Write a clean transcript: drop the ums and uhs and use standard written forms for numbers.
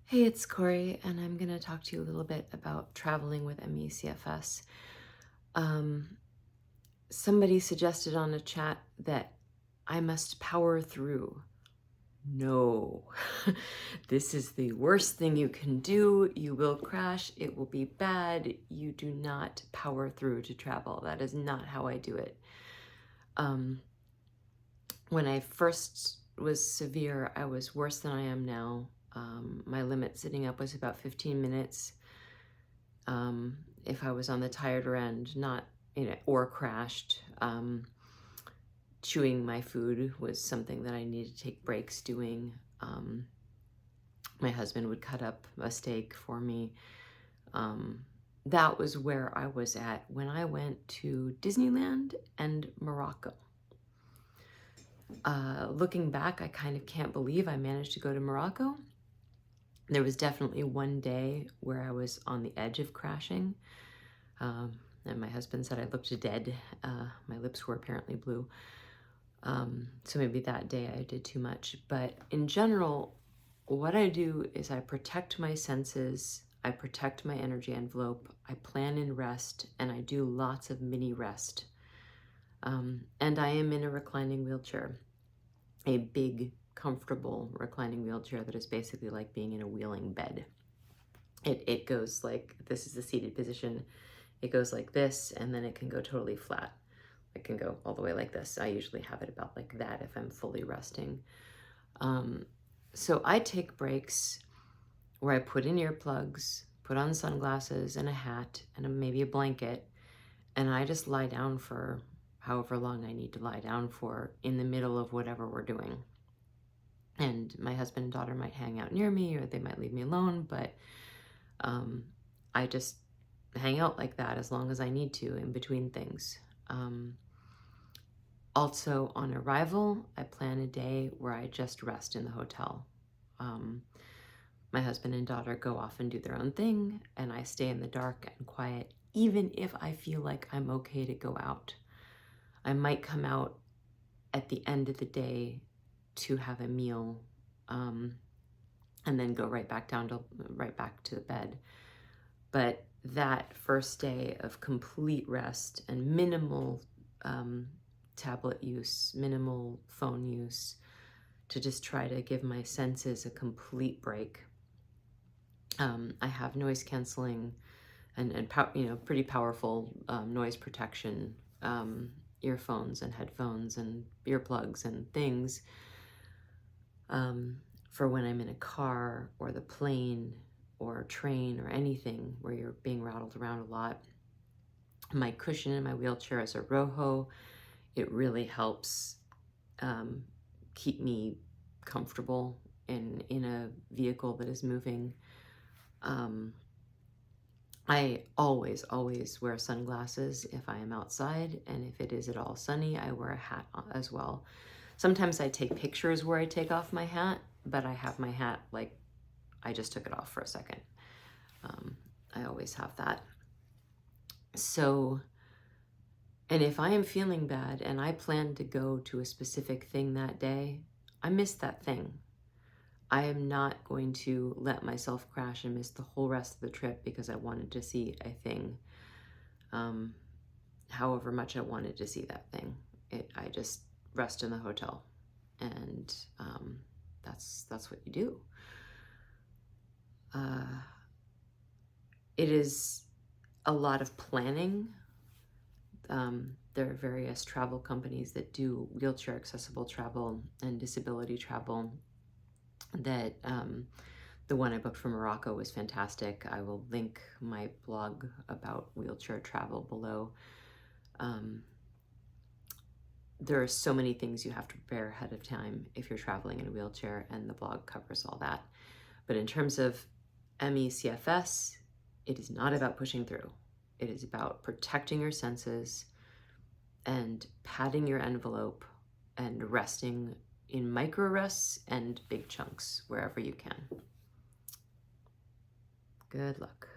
Hey, it's Corey, and I'm going to talk to you a little bit about traveling with CFS. Um, Somebody suggested on a chat that I must power through. No, this is the worst thing you can do. You will crash. It will be bad. You do not power through to travel. That is not how I do it. Um, when I first was severe, I was worse than I am now. My limit sitting up was about 15 minutes. If I was on the tireder end, not or crashed. Chewing my food was something that I needed to take breaks doing. My husband would cut up a steak for me. That was where I was at when I went to Disneyland and Morocco. Looking back, I kind of can't believe I managed to go to Morocco. There was definitely one day where I was on the edge of crashing. And my husband said I looked dead. My lips were apparently blue. So maybe that day I did too much. But in general, what I do is I protect my senses, I protect my energy envelope, I plan in rest, and I do lots of mini rest. And I am in a reclining wheelchair, a big, comfortable reclining wheelchair that is basically like being in a wheeling bed. It goes like, this is the seated position. It goes like this, and then it can go totally flat. It can go all the way like this. I usually have it about like that if I'm fully resting. So I take breaks where I put in earplugs, put on sunglasses and a hat and maybe a blanket, and I just lie down for however long I need to lie down for in the middle of whatever we're doing. And my husband and daughter might hang out near me, or they might leave me alone, but I just hang out like that as long as I need to in between things. Also, on arrival, I plan a day where I just rest in the hotel. My husband and daughter go off and do their own thing, and I stay in the dark and quiet, even if I feel like I'm okay to go out. I might come out at the end of the day to have a meal, and then go right back to the bed. But that first day of complete rest and minimal tablet use, minimal phone use, to just try to give my senses a complete break. I have noise canceling and pretty powerful noise protection earphones and headphones and earplugs and things for when I'm in a car or the plane or train or anything where you're being rattled around a lot. My cushion in my wheelchair is a Roho. It really helps keep me comfortable in a vehicle that is moving. I always wear sunglasses if I am outside, and if it is at all sunny, I wear a hat as well. Sometimes I take pictures where I take off my hat, but I have my hat like I just took it off for a second. I always have that. So, and if I am feeling bad and I plan to go to a specific thing that day, I miss that thing. I am not going to let myself crash and miss the whole rest of the trip because I wanted to see a thing. However much I wanted to see that thing, I just rest in the hotel, and that's what you do. It is a lot of planning. There are various travel companies that do wheelchair accessible travel and disability travel. That the one I booked for Morocco was fantastic. I will link my blog about wheelchair travel below. There are so many things you have to prepare ahead of time if you're traveling in a wheelchair, and the blog covers all that. But in terms of CFS, it is not about pushing through. It is about protecting your senses and padding your envelope and resting in micro rests and big chunks wherever you can. Good luck.